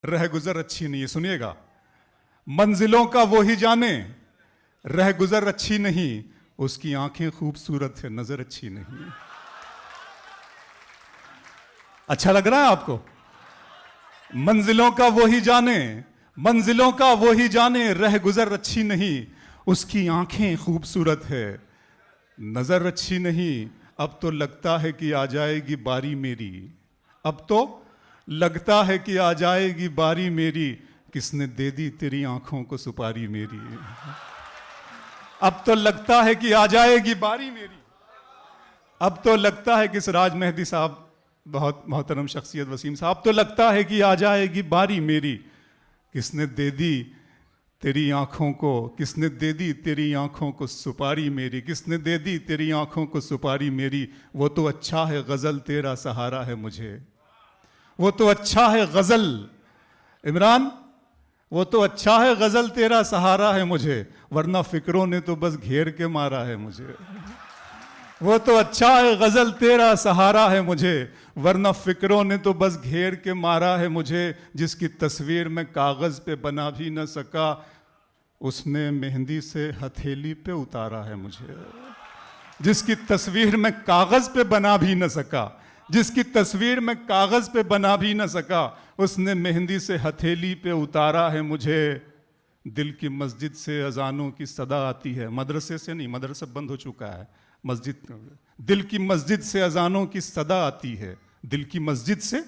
रह गुजर अच्छी नहीं है। सुनिएगा, मंजिलों का वो ही जाने, रह गुजर अच्छी नहीं, उसकी आंखें खूबसूरत है, नजर अच्छी नहीं। अच्छा लग रहा है आपको? मंजिलों का वो ही जाने, मंजिलों का वो ही जाने, रह गुजर अच्छी नहीं, उसकी आंखें खूबसूरत है, नजर अच्छी नहीं। अब तो लगता है कि आ जाएगी बारी मेरी, अब तो लगता है कि आ जाएगी बारी मेरी, किसने दे दी तेरी आंखों को सुपारी मेरी। अब तो लगता है कि आ जाएगी बारी मेरी, अब तो लगता है कि सिराज मेहदी साहब, बहुत मोहतरम शख्सियत वसीम साहब, तो लगता है कि आ जाएगी बारी मेरी, किसने दे दी तेरी आंखों को, किसने दे दी तेरी आंखों को सुपारी मेरी, किसने दे दी तेरी आंखों को सुपारी मेरी। वो तो अच्छा है गजल तेरा सहारा है मुझे, वो तो अच्छा है गजल, इमरान वो तो अच्छा है गजल तेरा सहारा है मुझे, वरना फिक्रों ने तो बस घेर के मारा है मुझे। वो तो अच्छा है गजल तेरा सहारा है मुझे, वरना फिक्रों ने तो बस घेर के मारा है मुझे। जिसकी तस्वीर मैं कागज पे बना भी न सका, उसने मेहंदी से हथेली पे उतारा है मुझे। जिसकी तस्वीर मैं कागज पे बना भी न सका, जिसकी तस्वीर मैं कागज पे बना भी न सका, उसने मेहंदी से हथेली पे उतारा है मुझे। दिल की मस्जिद से अजानों की सदा आती है, मदरसे से नहीं, मदरसा बंद हो चुका है, मस्जिद, दिल की मस्जिद से अजानों की सदा आती है, दिल की मस्जिद से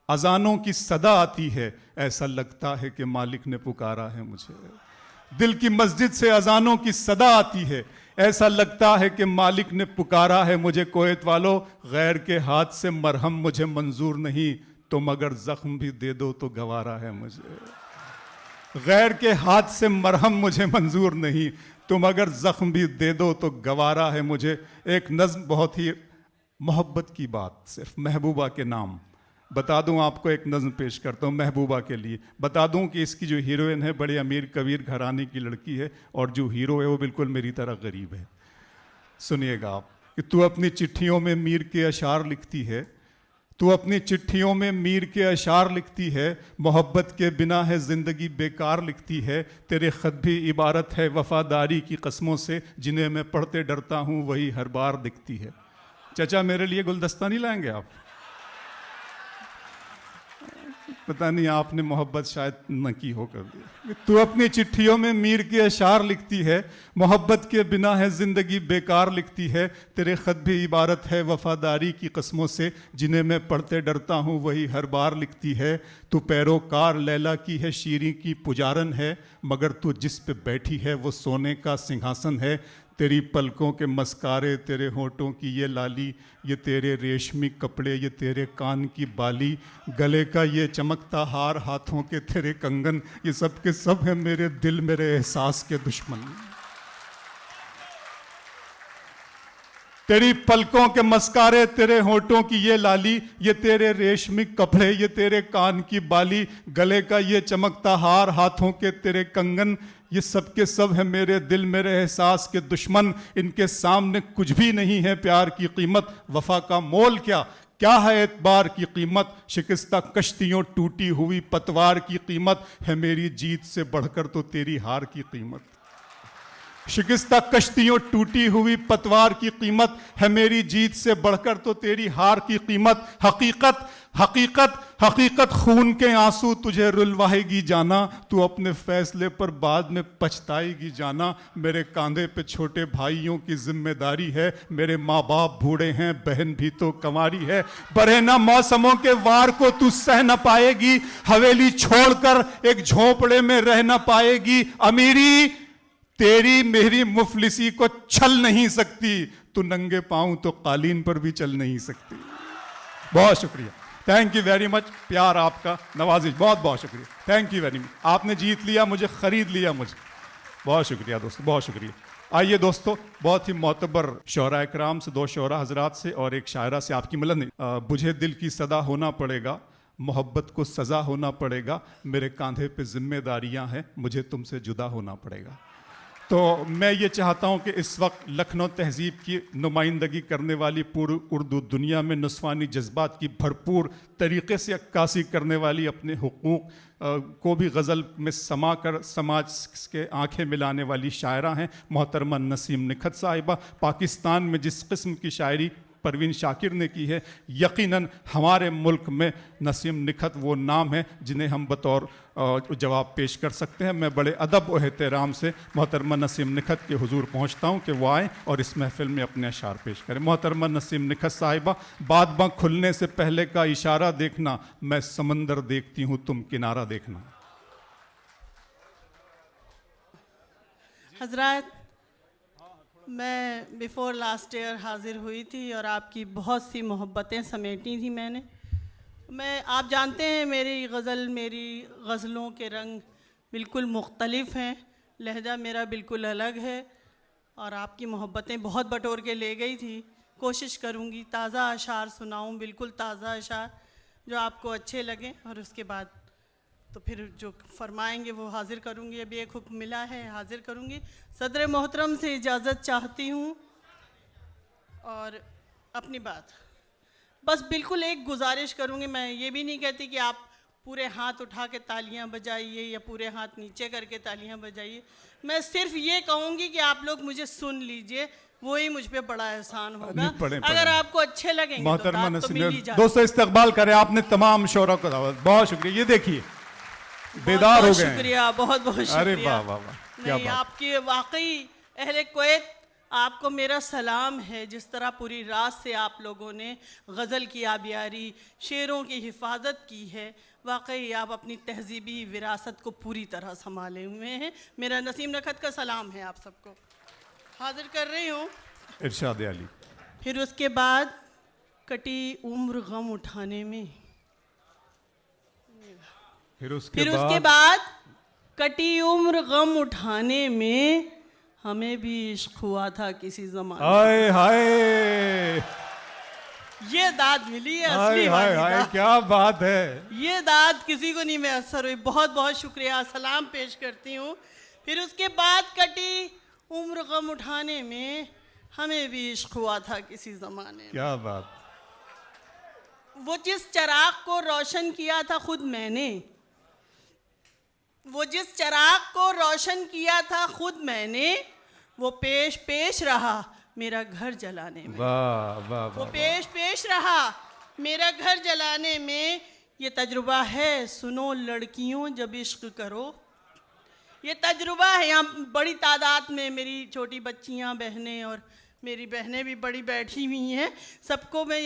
अजानों की सदा आती है, ऐसा लगता है कि मालिक ने पुकारा है मुझे। दिल की मस्जिद से अजानों की सदा आती है, ऐसा लगता है कि मालिक ने पुकारा है मुझे। कोयत वालों, गैर के हाथ से मरहम मुझे मंजूर नहीं, तुम अगर जख्म भी दे दो तो गवारा है मुझे। गैर के हाथ से मरहम मुझे मंजूर नहीं, तुम अगर जख्म भी दे दो तो गवारा है मुझे। एक नज्म, बहुत ही मोहब्बत की बात, सिर्फ महबूबा के नाम बता दूं आपको, एक नज्म पेश करता हूं महबूबा के लिए। बता दूं कि इसकी जो हीरोइन है बड़े अमीर कबीर घराने की लड़की है, और जो हीरो है वो बिल्कुल मेरी तरह गरीब है। सुनिएगा आप, कि तू अपनी चिट्ठियों में मीर के अशार लिखती है, तू अपनी चिट्ठियों में मीर के अशार लिखती है, मोहब्बत के बिना है जिंदगी बेकार लिखती है। तेरे खत भी इबारत है वफादारी की कस्मों से, जिन्हें मैं पढ़ते डरता हूँ वही हर बार दिखती है। चाचा मेरे लिए गुलदस्ता नहीं लाएंगे आप? पता नहीं आपने मोहब्बत शायद न की हो कभी। तू अपनी चिट्ठियों में मीर के अशार लिखती है, मोहब्बत के बिना है जिंदगी बेकार लिखती है। तेरे खत भी इबारत है वफादारी की कस्मों से, जिन्हें मैं पढ़ते डरता हूँ वही हर बार लिखती है। तू पैरोकार लैला की है, शीरी की पुजारन है, मगर तू जिस पे बैठी है वो सोने का सिंहासन है। तेरी पलकों के मस्कारे, तेरे होठों की ये लाली, ये तेरे रेशमी कपड़े, ये तेरे कान की बाली, गले का ये चमकता हार, हाथों के तेरे कंगन, ये सब के सब है मेरे दिल मेरे एहसास के दुश्मन। तेरी पलकों के मस्कारे, तेरे होठों की ये लाली, ये तेरे रेशमी कपड़े, ये तेरे कान की बाली, गले का ये चमकता हार, हाथों के तेरे कंगन, ये सब के सब है मेरे दिल मेरे एहसास के दुश्मन। इनके सामने कुछ भी नहीं है प्यार की कीमत, वफा का मोल क्या, क्या है एतबार की कीमत। शिकस्ता कश्तियों टूटी हुई पतवार की कीमत, है मेरी जीत से बढ़कर तो तेरी हार की कीमत। शिकस्ता कश्तियों टूटी हुई पतवार की कीमत, है मेरी जीत से बढ़कर तो तेरी हार की कीमत। हकीकत हकीकत हकीकत खून के आंसू तुझे रुलवाएगी जाना, तू अपने फैसले पर बाद में पछताएगी जाना। मेरे कंधे पे छोटे भाइयों की जिम्मेदारी है, मेरे माँ बाप बूढ़े हैं, बहन भी तो कंवारी है। बरहना मौसमों के वार को तू सह न पाएगी, हवेली छोड़कर एक झोंपड़े में रह न पाएगी। अमीरी तेरी मेरी मुफलिसी को छल नहीं सकती, तू नंगे पांव तो कालीन पर भी चल नहीं सकती। बहुत शुक्रिया, थैंक यू वेरी मच। प्यार आपका, नवाजिश, बहुत बहुत शुक्रिया, थैंक यू वेरी मच। आपने जीत लिया मुझे, खरीद लिया मुझे, बहुत शुक्रिया दोस्तों, बहुत शुक्रिया। आइए दोस्तों, बहुत ही मोतबर शोरा इकराम से, दो शोरा हजरात से और एक शायरा से आपकी मिलन नहीं। बुझे दिल की सदा होना पड़ेगा, मोहब्बत को सजा होना पड़ेगा, मेरे कांधे पे जिम्मेदारियां हैं, मुझे तुमसे जुदा होना पड़ेगा। तो मैं ये चाहता हूँ कि इस वक्त लखनऊ तहजीब की नुमाइंदगी करने वाली पूरी उर्दू दुनिया में नस्वानी जज्बात की भरपूर तरीक़े से अक्कासी करने वाली, अपने हुकूक को भी गज़ल में समा कर समाज के आंखें मिलाने वाली शायरा हैं मोहतरमा नसीम निखत साहिबा। पाकिस्तान में जिस किस्म की शायरी परवीन शाकिर ने की है, यकीनन हमारे मुल्क में नसीम निखत वो नाम है जिन्हें हम बतौर जवाब पेश कर सकते हैं। मैं बड़े अदब और एहतराम से मोहतरमा नसीम निखत के हुजूर पहुंचता हूं कि वो आएँ और इस महफिल में अपने अशार पेश करें। मोहतरमा नसीम निखत साहिबा, बाद बाँ खुलने से पहले का इशारा देखना, मैं समंदर देखती हूँ तुम किनारा देखना। हजरात, मैं बिफ़ोर लास्ट ईयर हाज़िर हुई थी और आपकी बहुत सी मोहब्बतें समेटी थी मैंने। आप जानते हैं मेरी गज़लों के रंग बिल्कुल मुख्तलिफ़ हैं, लहजा मेरा बिल्कुल अलग है और आपकी मोहब्बतें बहुत बटोर के ले गई थी। कोशिश करूँगी ताज़ा अशार सुनाऊँ, बिल्कुल ताज़ा अशार जो आपको अच्छे लगें, और उसके बाद तो फिर जो फरमाएंगे वो हाज़िर करूँगी। अभी एक हुक्म मिला है, हाज़िर करूँगी। सदर मोहतरम से इजाज़त चाहती हूँ और अपनी बात बस बिल्कुल एक गुजारिश करूँगी। मैं ये भी नहीं कहती कि आप पूरे हाथ उठा के तालियां बजाइए या पूरे हाथ नीचे करके तालियां बजाइए। मैं सिर्फ ये कहूँगी कि आप लोग मुझे सुन लीजिए, वही मुझ पे बड़ा एहसान होगा। अगर आपको अच्छे लगेंगे तो मिल ही जाए। दोस्तों इस्तकबाल करें आपने तमाम शोरा को दावत। बहुत शुक्रिया। ये देखिए बेदार हो गए। शुक्रिया, बहुत बहुत शुक्रिया। अरे वाह वाह वाह, क्या नहीं, आपकी वाकई अहले कुवैत, आपको मेरा सलाम है। जिस तरह पूरी रात से आप लोगों ने गज़ल की आबियारी, शेरों की हिफाजत की है, वाकई आप अपनी तहजीबी विरासत को पूरी तरह संभाले हुए हैं। मेरा नसीम निखत का सलाम है, आप सबको हाजिर कर रही हूँ। इरशाद अली। फिर उसके बाद कटी उम्र गम उठाने में, फिर उसके बाद कटी उम्र गम उठाने में, हमें भी इश्क हुआ था किसी ज़माने। हाय हाय, ये दाद मिली है, असली वाली दाद। क्या बात है, ये दाद किसी को नहीं मैसर हुई। बहुत बहुत शुक्रिया, सलाम पेश करती हूँ। फिर उसके बाद कटी उम्र गम उठाने में, हमें भी इश्क हुआ था किसी ज़माने। क्या बात। वो जिस चिराग को रोशन किया था खुद मैंने, वो जिस चिराग को रोशन किया था खुद मैंने, वो पेश पेश रहा मेरा घर जलाने में। वाह वाह, वो पेश पेश रहा मेरा घर जलाने में। ये तजुर्बा है सुनो लड़कियों जब इश्क करो, ये तजुर्बा है। यहाँ बड़ी तादाद में मेरी छोटी बच्चियाँ, बहनें और मेरी बहनें भी बड़ी बैठी हुई हैं। सबको मैं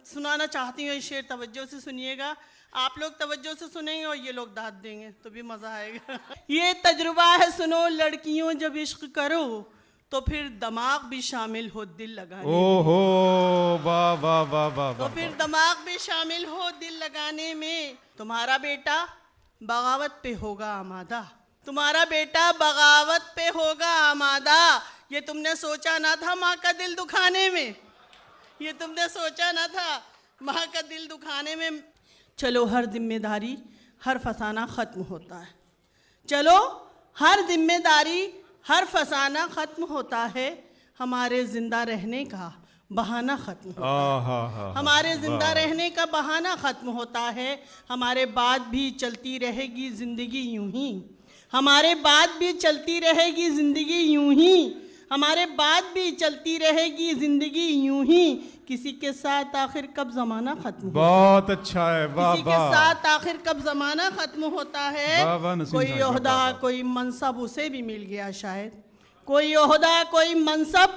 सुनाना चाहती हूँ ये शेर। तवज्जो से सुनिएगा, आप लोग तवज्जो से सुनेंगे और ये लोग दाद देंगे तो भी मज़ा आएगा। ये तजुर्बा है सुनो लड़कियों जब इश्क करो, तो फिर दिमाग भी शामिल हो दिल लगाने। ओहो वाह वाह वाह वाह। तो फिर दिमाग भी शामिल हो दिल लगाने में। तुम्हारा बेटा बगावत पे होगा आमादा, तुम्हारा बेटा बगावत पे होगा आमादा। ये तुमने सोचा ना था माँ का दिल दुखाने में, ये तुमने सोचा ना था माँ का दिल दुखाने में। चलो हर जिम्मेदारी हर फसाना ख़त्म होता है, चलो हर जिम्मेदारी हर फसाना ख़त्म होता है। हमारे ज़िंदा रहने का बहाना ख़त्म होता है, हमारे ज़िंदा रहने का बहाना ख़त्म होता है। हमारे बाद भी चलती रहेगी ज़िंदगी यूं ही, हमारे बाद भी चलती रहेगी ज़िंदगी यूं ही, हमारे बाद भी चलती रहेगी ज़िंदगी यूं ही। किसी के साथ आखिर कब ज़माना ख़त्म होता है। बहुत अच्छा है, वाह किसी के साथ आखिर कब ज़माना ख़त्म होता है। कोई ओहदा कोई मनसब उसे भी मिल गया शायद, कोई ओहदा कोई मनसब।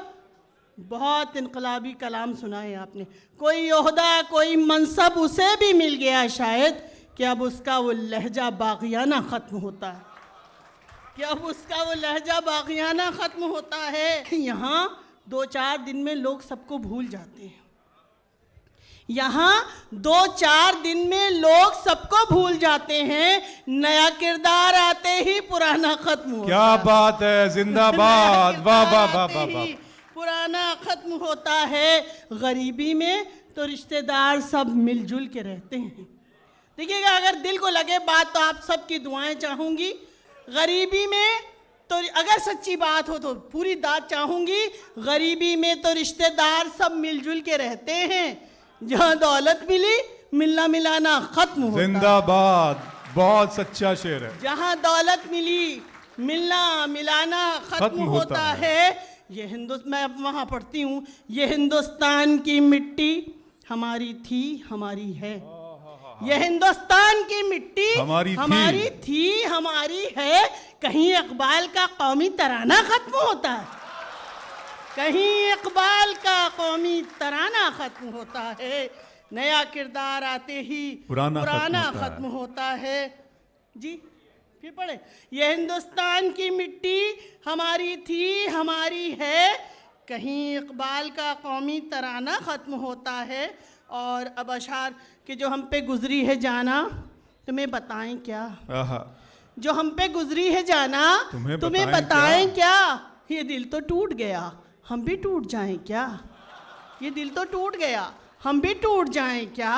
बहुत इनकलाबी कलाम सुना है आपने। कोई ओहदा कोई मनसब उसे भी मिल गया शायद, कि अब उसका वो लहजा बागियाना ख़त्म होता है, कि अब उसका वो लहजा बागियाना ख़त्म होता है। यहाँ 2-4 दिन में लोग सबको भूल जाते हैं, यहाँ 2-4 दिन में लोग सबको भूल जाते हैं। नया किरदार आते ही पुराना खत्म होता है। क्या बात है, जिंदाबाद, वाह वाह वाह वाह। पुराना खत्म होता है। गरीबी में तो रिश्तेदार सब मिलजुल के रहते हैं। देखिएगा, अगर दिल को लगे बात तो आप सबकी दुआएं चाहूँगी। गरीबी में तो अगर सच्ची बात हो तो पूरी दाद चाहूंगी। गरीबी में तो रिश्तेदार सब मिलजुल के रहते हैं, जहां दौलत मिली मिलना मिलाना खत्म होता है। जिंदाबाद, बहुत सच्चा शेर है। जहां दौलत मिली मिलना मिलाना खत्म होता है। ये मैं अब वहां पढ़ती हूँ, ये हिंदुस्तान की मिट्टी हमारी थी हमारी है। ये हिंदुस्तान की मिट्टी हमारी थी हमारी है। कहीं इकबाल का कौमी तराना खत्म होता है, कहीं इकबाल का कौमी तराना खत्म होता है। नया किरदार आते ही पुराना खत्म होता है। जी फिर पढ़े, ये हिंदुस्तान की मिट्टी हमारी थी हमारी है, कहीं इकबाल का कौमी तराना खत्म होता है। और अब अशार कि जो हम पे गुजरी है जाना तुम्हें बताएं क्या, जो हम पे गुजरी है जाना तुम्हें बताएं क्या। ये दिल तो टूट गया हम भी टूट जाएं क्या, ये दिल तो टूट गया हम भी टूट जाएं क्या।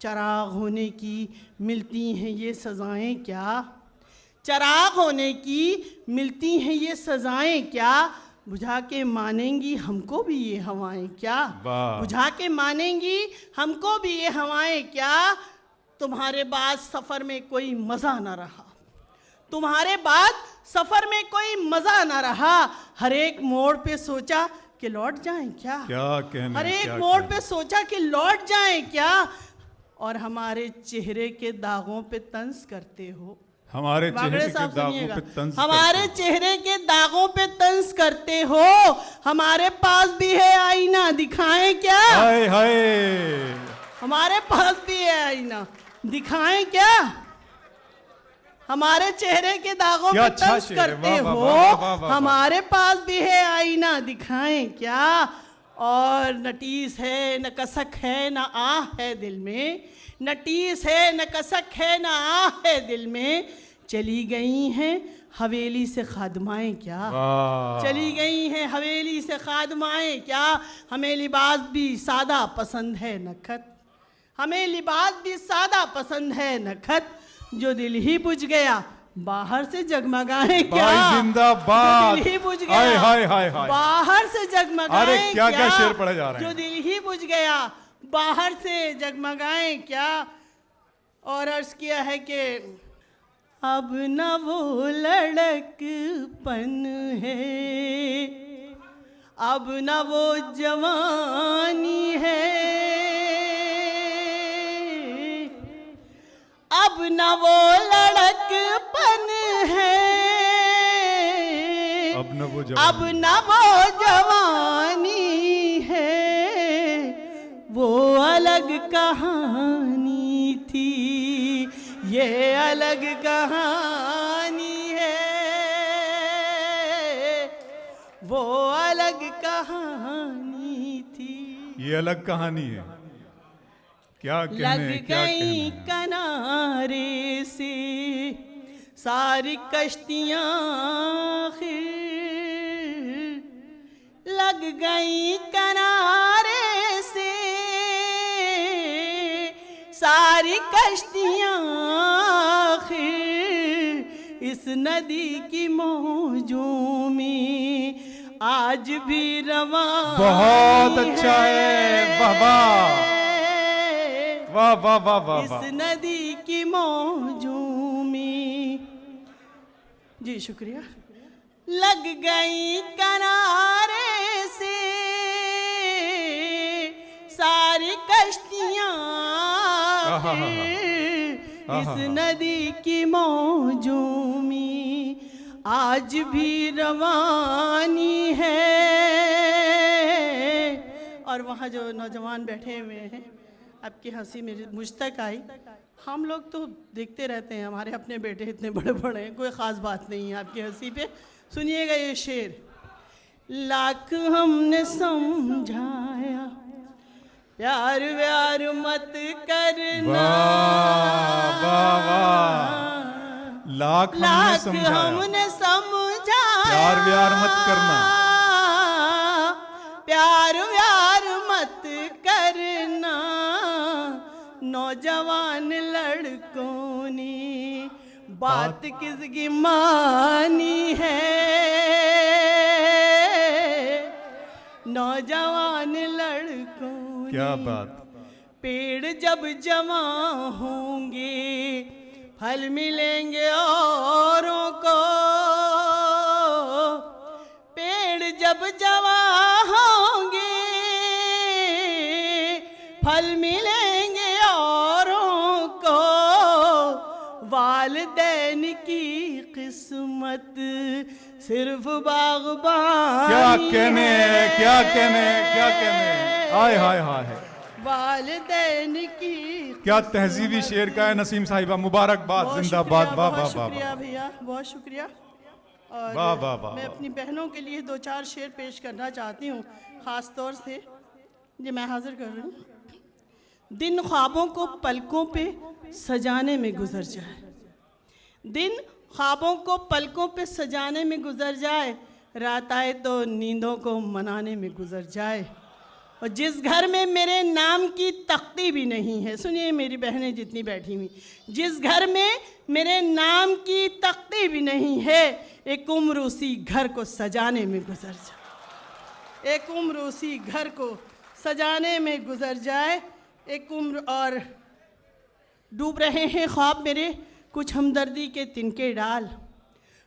चराग होने की मिलती हैं ये सजाएं क्या, चराग होने की मिलती हैं ये सजाएं क्या। बुझा के मानेंगी हमको भी ये हवाएं क्या, बुझा के मानेंगी हमको भी ये हवाएं क्या। तुम्हारे बाद सफ़र में कोई मज़ा ना रहा, तुम्हारे बाद सफ़र में कोई मज़ा ना रहा। हर एक मोड़ पे सोचा कि लौट जाएं क्या, हर एक मोड़ पे सोचा कि लौट जाएं क्या। और हमारे चेहरे के दागों पे तंज करते हो, हमारे चेहरे के दागों पे तंज करते हो। हमारे पास भी है आईना दिखाएं क्या, हाय हाय हमारे पास भी है आईना दिखाएं क्या। हमारे चेहरे के दागों पे तंज करते हो, हमारे पास भी है आईना दिखाएं क्या। और न टीस है न कसक है न आह है दिल में, न टीस है न कसक है न आह है दिल में। चली गई हैं हवेली से खादमाएं क्या, चली गई हैं हवेली से खादमाएं क्या। हमें लिबास भी सादा पसंद है नखत, हमें लिबास भी सादा पसंद है नखत। जो दिल ही बुझ गया बाहर से जगमगाएं क्या, जिंदाबाद, दिल ही बुझ गया हाय हाय हाय बाहर से जगमगाएं क्या, क्या शेर पढ़े जा रहे हैं। जो दिल ही बुझ गया बाहर से जगमगाएं क्या। और अर्ज किया है कि अब न वो लड़कपन है, अब न वो जवानी है, अब न वो लड़कपन है, अब न वो जवानी है। वो अलग कहानी थी ये अलग कहानी है, वो अलग कहानी थी। ये अलग कहानी है, क्या कहने, लग गई किनारे से सारी कश्तियां खिर, लग गई किनारे से सारी कश्तियां खिर। इस नदी की मौजों में आज भी रवां बहुत अच्छा है, वाह वाह वाह वाह वाह। इस नदी की मौजों में, जी शुक्रिया। लग गई किनारे से सारी कश्तियां इस नदी की मौजों में आज भी रवानी है। और वहाँ जो नौजवान बैठे हुए हैं, आपकी हंसी मेरी मुझ तक आई। हम लोग तो देखते रहते हैं, हमारे अपने बेटे इतने बड़े बड़े हैं, कोई ख़ास बात नहीं है आपकी हंसी पे। सुनिएगा ये शेर। लाख हमने समझाया प्यार व्यार मत करना, लाख हमने समझाया प्यार व्यार मत करना, प्यार व्यार मत करना। नौजवान लड़कों ने बात किसकी मानी है, नौजवान लड़कों क्या ने। बात। पेड़ जब जमा होंगे फल मिलेंगे औरों को, पेड़ जब जमा होंगे फल मिलेंगे औरों को, वालिदैन की किस्मत सिर्फ बागबानी। क्या कहने हैं, क्या कहने हैं, क्या कहने हैं। हाय हाय हाय। वालिदैन की क्या तहजीबी शेर का है नसीम साहिबा, मुबारकबाद, बहुत जिंदाबाद। शुक्रिया, वाह बहुत वाह वाह शुक्रिया भैया, बहुत शुक्रिया। और वाह वाह वाह। मैं अपनी बहनों के लिए 2-4 शेर पेश करना चाहती हूँ, ख़ास तौर से ये मैं हाजिर कर रही हूँ। दिन ख्वाबों को पलकों पे सजाने में गुजर जाए, दिन ख्वाबों को पलकों पे सजाने में गुजर जाए, रात आए तो नींदों को मनाने में गुजर जाए। और जिस घर में मेरे नाम की तख्ती भी नहीं है, सुनिए मेरी बहनें जितनी बैठी हुई, जिस घर में मेरे नाम की तख्ती भी नहीं है, एक उम्र उसी घर को सजाने में गुजर जाए, एक उम्र उसी घर को सजाने में गुजर जाए, एक उम्र। और डूब रहे हैं ख्वाब मेरे कुछ हमदर्दी के तिनके डाल,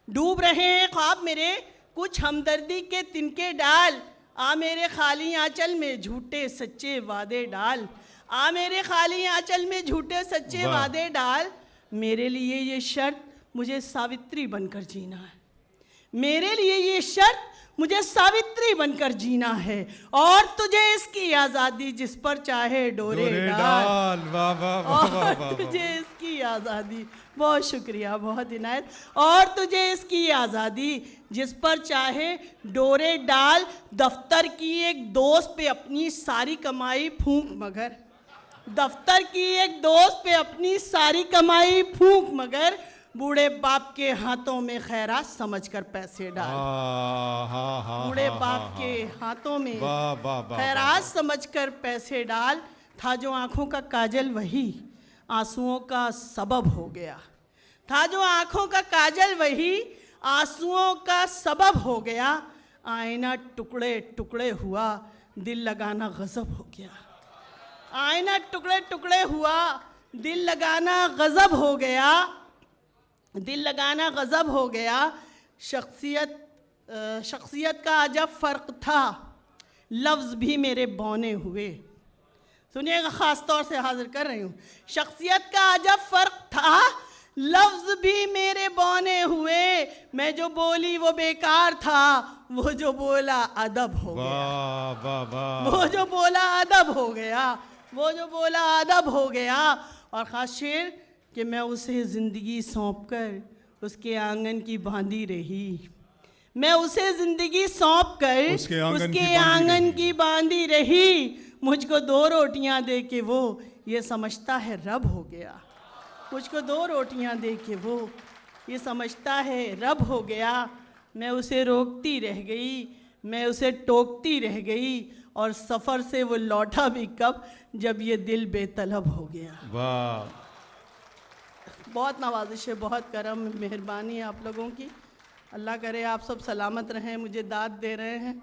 डूब रहे हैं ख्वाब मेरे कुछ हमदर्दी के तिनके डाल, आ मेरे खाली आंचल में झूठे सच्चे वादे डाल, आ मेरे खाली आंचल में झूठे सच्चे वादे डाल। मेरे लिए ये शर्त मुझे सावित्री बनकर जीना है, मेरे लिए ये शर्त मुझे सावित्री बनकर जीना है, और तुझे इसकी आज़ादी जिस पर चाहे डोरे डाल। वाह वाह वाह वाह वाह। तुझे इसकी आज़ादी, बहुत शुक्रिया, बहुत इनायत। और तुझे इसकी आज़ादी जिस पर चाहे डोरे डाल, दफ्तर की एक दोस्त पे अपनी सारी कमाई फूंक मगर, दफ्तर की एक दोस्त पे अपनी सारी कमाई फूंक मगर, बूढ़े बाप के हाथों में खैरात समझकर पैसे डाल, बूढ़े बाप के हाथों में खैरात समझकर पैसे डाल। था जो आंखों का काजल वही आंसुओं का सबब हो गया, था जो आंखों का काजल वही आंसुओं का सबब हो गया, आईना टुकड़े टुकड़े हुआ दिल लगाना गजब हो गया, आईना टुकड़े टुकड़े हुआ दिल लगाना गजब हो गया, दिल लगाना गजब हो गया। शख्सियत का अजब फ़र्क था, लफ्ज़ भी मेरे बौने हुए, सुनिएगा, ख़ास तौर से हाजिर कर रही हूँ। शख्सियत का अजब फ़र्क था, लफ्ज़ भी मेरे बौने हुए, मैं जो बोली वो बेकार था, वो जो बोला अदब हो गया, वो जो बोला अदब हो गया, वो जो बोला अदब हो गया। और ख़ास शेर कि मैं उसे ज़िंदगी सौंप कर उसके आंगन की बांधी रही, मैं उसे ज़िंदगी सौंप कर उसके आंगन की बांधी रही, मुझको 2 रोटियां दे के वो ये समझता है रब हो गया, मुझको 2 रोटियां दे के वो ये समझता है रब हो गया। मैं उसे रोकती रह गई, मैं उसे टोकती रह गई, और सफ़र से वो लौटा भी कब जब ये दिल बेतलब हो गया। वाह, बहुत नवाजिश है, बहुत करम मेहरबानी आप लोगों की। अल्लाह करे आप सब सलामत रहें। मुझे दाद दे रहे हैं,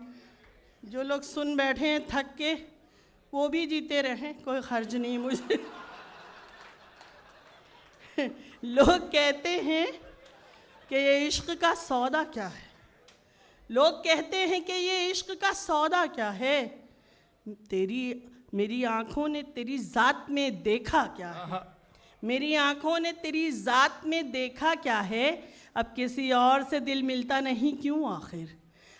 जो लोग सुन बैठे हैं थक के, वो भी जीते रहें, कोई खर्च नहीं मुझे। लोग कहते हैं कि ये इश्क का सौदा क्या है, लोग कहते हैं कि ये इश्क का सौदा क्या है, मेरी आंखों ने तेरी ज़ात में देखा क्या है, मेरी आंखों ने तेरी ज़ात में देखा क्या है, अब किसी और से दिल मिलता नहीं क्यों आखिर,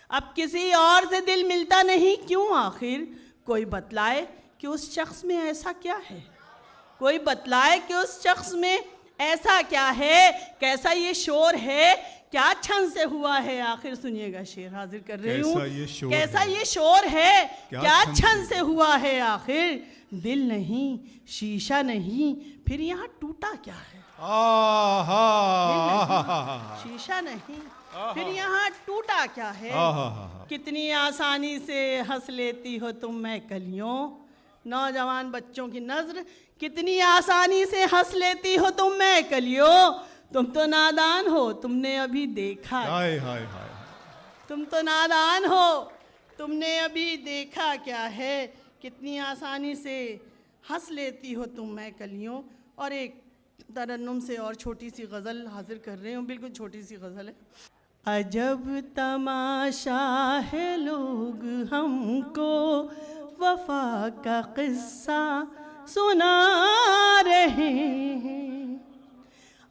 अब किसी और से दिल मिलता नहीं क्यों आखिर, कोई बतलाए कि उस शख्स में ऐसा क्या है, कोई बतलाए कि उस शख्स में ऐसा क्या है, कैसा ये शोर है, क्या छन से हुआ है। आखिर सुनिएगा, शेर हाजिर कर रही हूँ, कैसा ये शोर है, क्या छन से हुआ है, आखिर दिल नहीं शीशा नहीं, फिर यहाँ टूटा क्या है, शीशा नहीं फिर यहाँ टूटा क्या है, कितनी आसानी से हंस लेती हो तुम मैं कलियों, नौजवान बच्चों की नज़र, कितनी आसानी से हंस लेती हो तुम मैं कलियों, तुम तो नादान हो, तुमने अभी देखा। हाय हाय हाय। तुम तो नादान हो, तुमने अभी देखा क्या है, कितनी आसानी से हंस लेती हो तुम मैं कलियों। और एक तरन्नुम से और छोटी सी गज़ल हाजिर कर रही हूँ, बिल्कुल छोटी सी गज़ल है। अजब तमाशा है लोग हमको वफा का किस्सा सुना रहे हैं।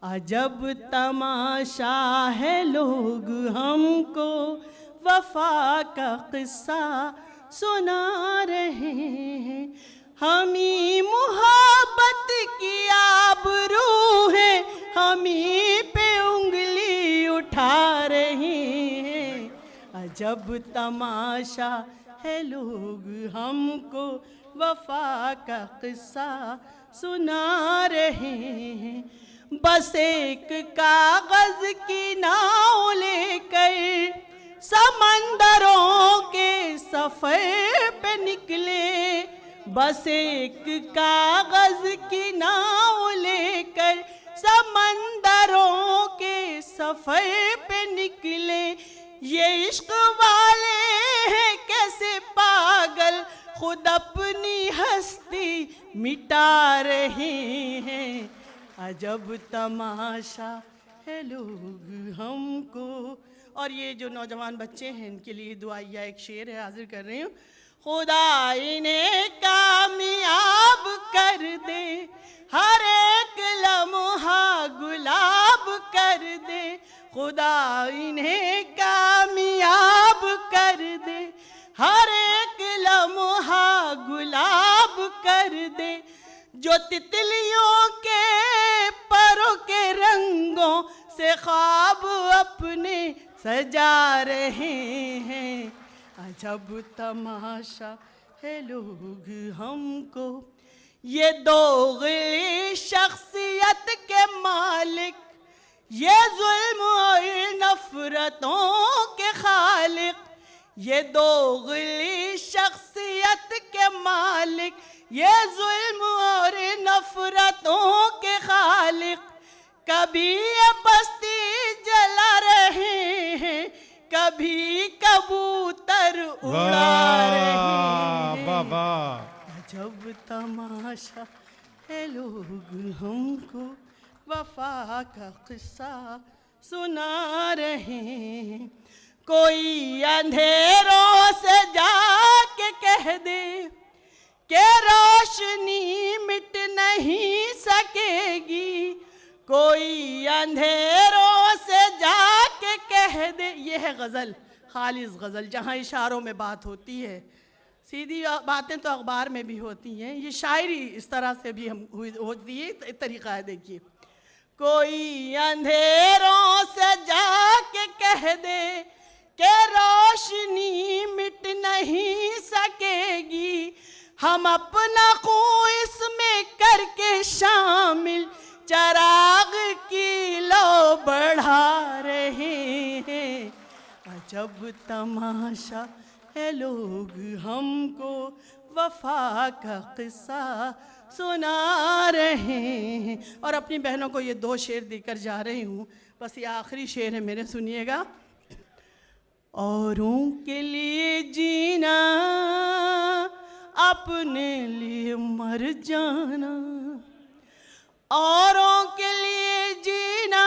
अजब तमाशा है लोग हमको वफा का किस्सा सुना रहे हैं। हमी मोहब्बत की आबरू है, हमी पे उंगली उठा रहे हैं। अजब तमाशा है लोग हमको वफा का किस्सा सुना रहे हैं। बस एक कागज की नाव लेकर समंदरों के सफर पे निकले। बस एक कागज की नाव लेकर समंदरों के सफर पे निकले। ये इश्क वाले हैं कैसे पागल, खुद अपनी हस्ती मिटा रहे हैं। अजब तमाशा है लोग हमको। और ये जो नौजवान बच्चे हैं इनके लिए दुआइया एक शेर है, हाजिर कर रही हूँ। खुदा इन्हें कामयाब कर दे, हर एक लम्हा गुलाब कर दे। खुदा इन्हें कामयाब कर दे, हर एक लम्हा गुलाब कर दे। जो तितलियों के परों के रंगों से ख्वाब अपने सजा रहे हैं। अजब तमाशा है लोग हमको। ये दोगली शख्सियत के मालिक, ये जुल्म और नफरतों के खालिक। ये दोगली शख्सियत के मालिक, ये जुल्म और नफरतों के खालिक। कभी ये बस्ती जला रहे हैं, कभी कबूतर उड़ा रहे हैं। बाबा अजब तमाशा है लोग हमको वफा का किस्सा सुना रहे हैं। कोई अंधेरों से जाके कह दे कि रोशनी मिट नहीं सकेगी। कोई अंधेरों से जाके कह दे। ये है गज़ल, खालिस गज़ल, जहाँ इशारों में बात होती है। सीधी बातें तो अखबार में भी होती हैं, ये शायरी इस तरह से भी हम होती है। एक तरीक़ा है, देखिए। कोई अंधेरों से जाके कह दे कि रोशनी मिट नहीं सकेगी। हम अपना खून इसमें करके शामिल चराग की लो बढ़ा रहे हैं। अजब तमाशा है लोग हमको वफा का किस्सा सुना रहे हैं। और अपनी बहनों को ये दो शेर देकर जा रही हूँ, बस ये आखिरी शेर है मेरे, सुनिएगा। औरों के लिए जीना, अपने लिए मर जाना। औरों के लिए जीना,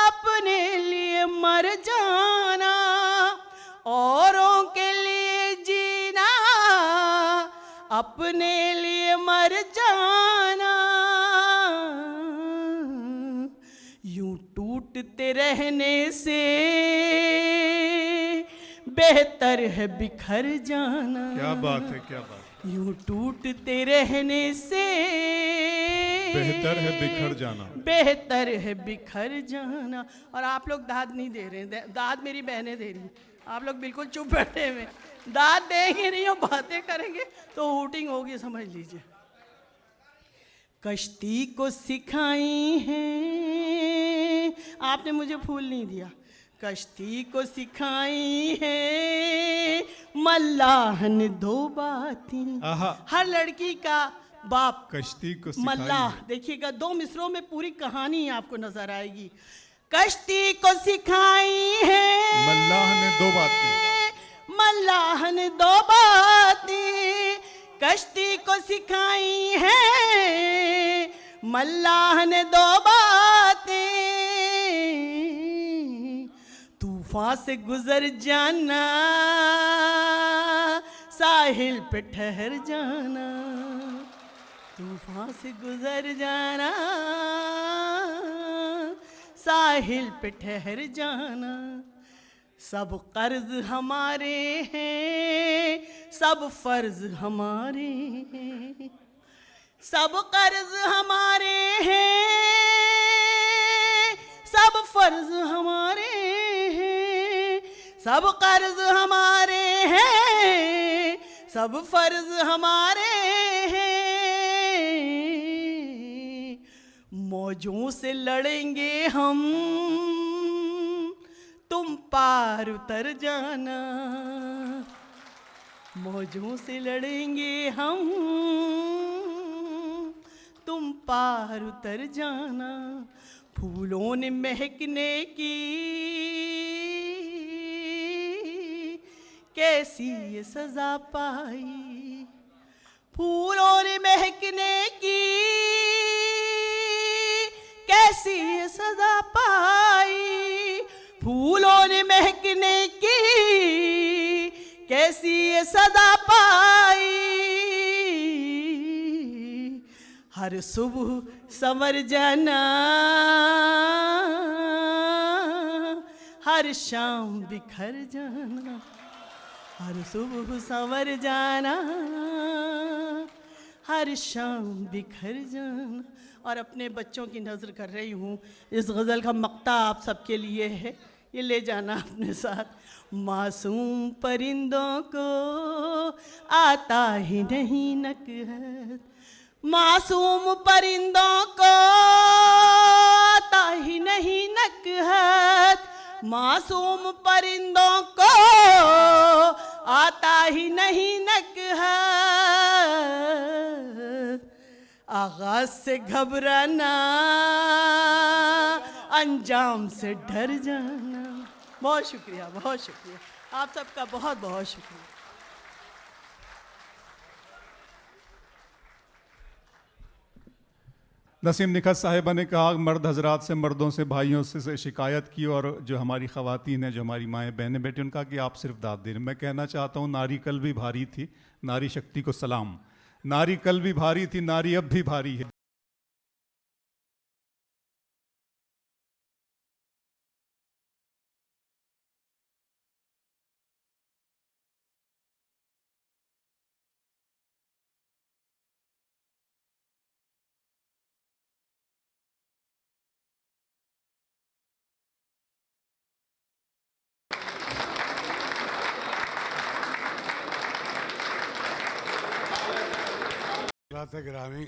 अपने लिए मर जाना। औरों के लिए जीना, अपने लिए मर जाना। यूं टूटते रहने से बेहतर है बिखर जाना। क्या बात है, क्या बात है। यूं टूटते रहने से बेहतर है बिखर जाना। बेहतर है बिखर जाना। और आप लोग दाद नहीं दे रहे, दाद मेरी बहनें दे रही। आप लोग बिल्कुल चुप बैठे हुए, दाद देंगे नहीं और बातें करेंगे तो हूटिंग होगी, समझ लीजिए। कश्ती को सिखाई है, आपने मुझे फूल नहीं दिया। कश्ती को सिखाई है मल्लाह ने दो बातें। आहा। हर लड़की का बाप कश्ती को सिखाई मल्लाह। है। देखिएगा, 2 मिसरों में पूरी कहानी आपको नजर आएगी। कश्ती को सिखाई है मल्लाह ने 2 बातें, मल्लाह ने 2 बातें कश्ती को सिखाई है, मल्लाह ने 2 बातें। तूफान से गुजर जाना, साहिल पे ठहर जाना, तूफान से गुजर जाना, साहिल पे ठहर जाना। सब कर्ज हमारे हैं, सब फर्ज हमारे हैं, सब कर्ज हमारे हैं, सब फर्ज हमारे हैं, सब कर्ज हमारे हैं, सब फर्ज हमारे हैं। मौजों से लड़ेंगे हम, तुम पार उतर जाना, मौजों से लड़ेंगे हम, तुम पार उतर जाना। फूलों ने महकने की कैसी ये सजा पाई, फूलों ने महकने की कैसी ये सजा पाई, फूलों ने महकने की कैसी ये सदा पाई। हर सुबह संवर जाना, हर शाम बिखर जाना, हर सुबह संवर जाना, हर शाम बिखर जाना। और अपने बच्चों की नज़र कर रही हूँ, इस गज़ल का मक्ता आप सबके लिए है, ये ले जाना अपने साथ। मासूम परिंदों को आता ही नहीं नकहत, मासूम परिंदों को आता ही नहीं नकहत, मासूम परिंदों को आता ही नहीं नकहत। आगाज से घबराना, अंजाम से डर जाना। बहुत शुक्रिया, बहुत शुक्रिया, आप सबका बहुत बहुत शुक्रिया। नसीम निखत साहिबा ने कहा, मर्द हजरात से, मर्दों से, भाइयों से शिकायत की, और जो हमारी ख़वातीन हैं, जो हमारी माएँ बहनें बेटी, उनका कि आप सिर्फ दाद दे रहे। मैं कहना चाहता हूँ, नारी कल भी भारी थी, नारी शक्ति को सलाम। नारी कल भी भारी थी, नारी अब भी भारी है। गिरामी,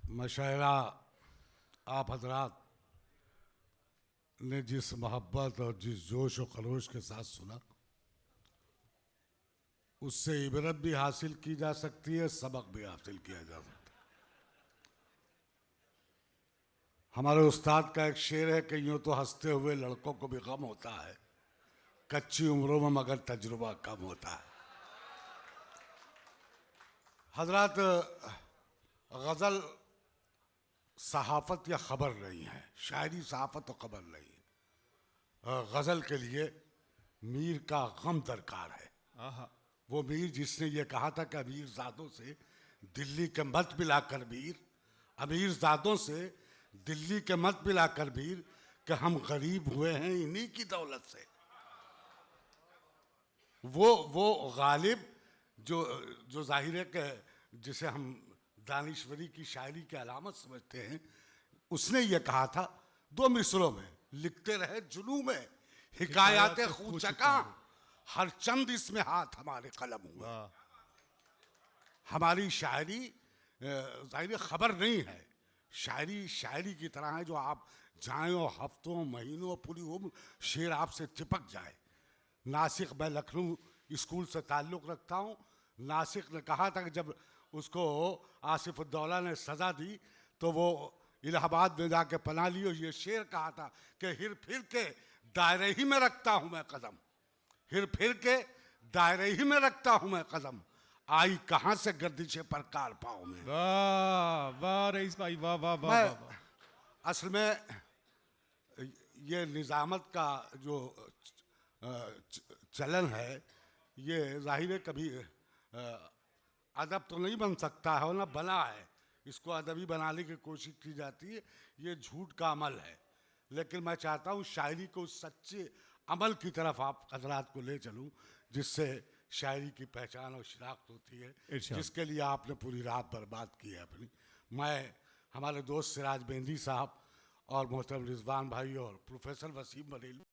मशायरा आप हजरात ने जिस मोहब्बत और जिस जोश और खरोश के साथ सुना, उससे इबरत भी हासिल की जा सकती है, सबक भी हासिल किया जा सकता है। हमारे उस्ताद का एक शेर है कि यूं तो हंसते हुए लड़कों को भी गम होता है, कच्ची उम्रों में मगर तजुर्बा कम होता है। हजरत, गज़ल सहाफ़त या ख़बर नहीं है, शायरी सहाफ़त और ख़बर नहीं है। गज़ल के लिए मीर का गम दरकार है। वो मीर जिसने ये कहा था कि अमीर ज़ादों से दिल्ली के मत मिलाकर मीर, अमीर ज़ादों से दिल्ली के मत मिलाकर मीर, कि हम गरीब हुए हैं इन्हीं की दौलत से। वो गालिब जो जाहिर है कि जिसे हम दानिश्वरी की शायरी की अलामत समझते हैं, उसने ये कहा था 2 मिसरों में, लिखते रहे जुनू में हिकायत खूचका, हर चंद इसमें हाथ हमारे कलम हुआ। हमारी शायरी जाहिर खबर नहीं है, शायरी शायरी की तरह है जो आप जाएं और हफ्तों महीनों पूरी उम्र शेर आपसे चिपक जाए। नासिक में लखनऊ स्कूल से ताल्लुक़ रखता हूँ। नासिक ने कहा था कि जब उसको आसिफुद्दौला ने सज़ा दी तो वो इलाहाबाद में जाके पना ली और ये शेर कहा था कि हिर फिर के दायरे ही में रखता हूँ मैं कदम, हिर फिर के दायरे ही में रखता हूँ मैं कदम, आई कहाँ से गर्दिशे पर कार पाँव में। वाह वाह रईस भाई, वाह वाह वाह मैं वाह वाह। असल में ये निज़ामत का जो चलन है, ये जाहिर है कभी अदब तो नहीं बन सकता है और ना बना है, इसको अदबी बनाने की कोशिश की जाती है, ये झूठ का अमल है। लेकिन मैं चाहता हूँ शायरी को उस सच्चे अमल की तरफ आप हजरात को ले चलूँ जिससे शायरी की पहचान और शिनाख्त होती है, इरशाद। जिसके लिए आपने पूरी रात बर्बाद की है अपनी। मैं हमारे दोस्त सिराज मेहंदी साहब और मोहतरम रिजवान भाई और प्रोफेसर वसीम बरेलवी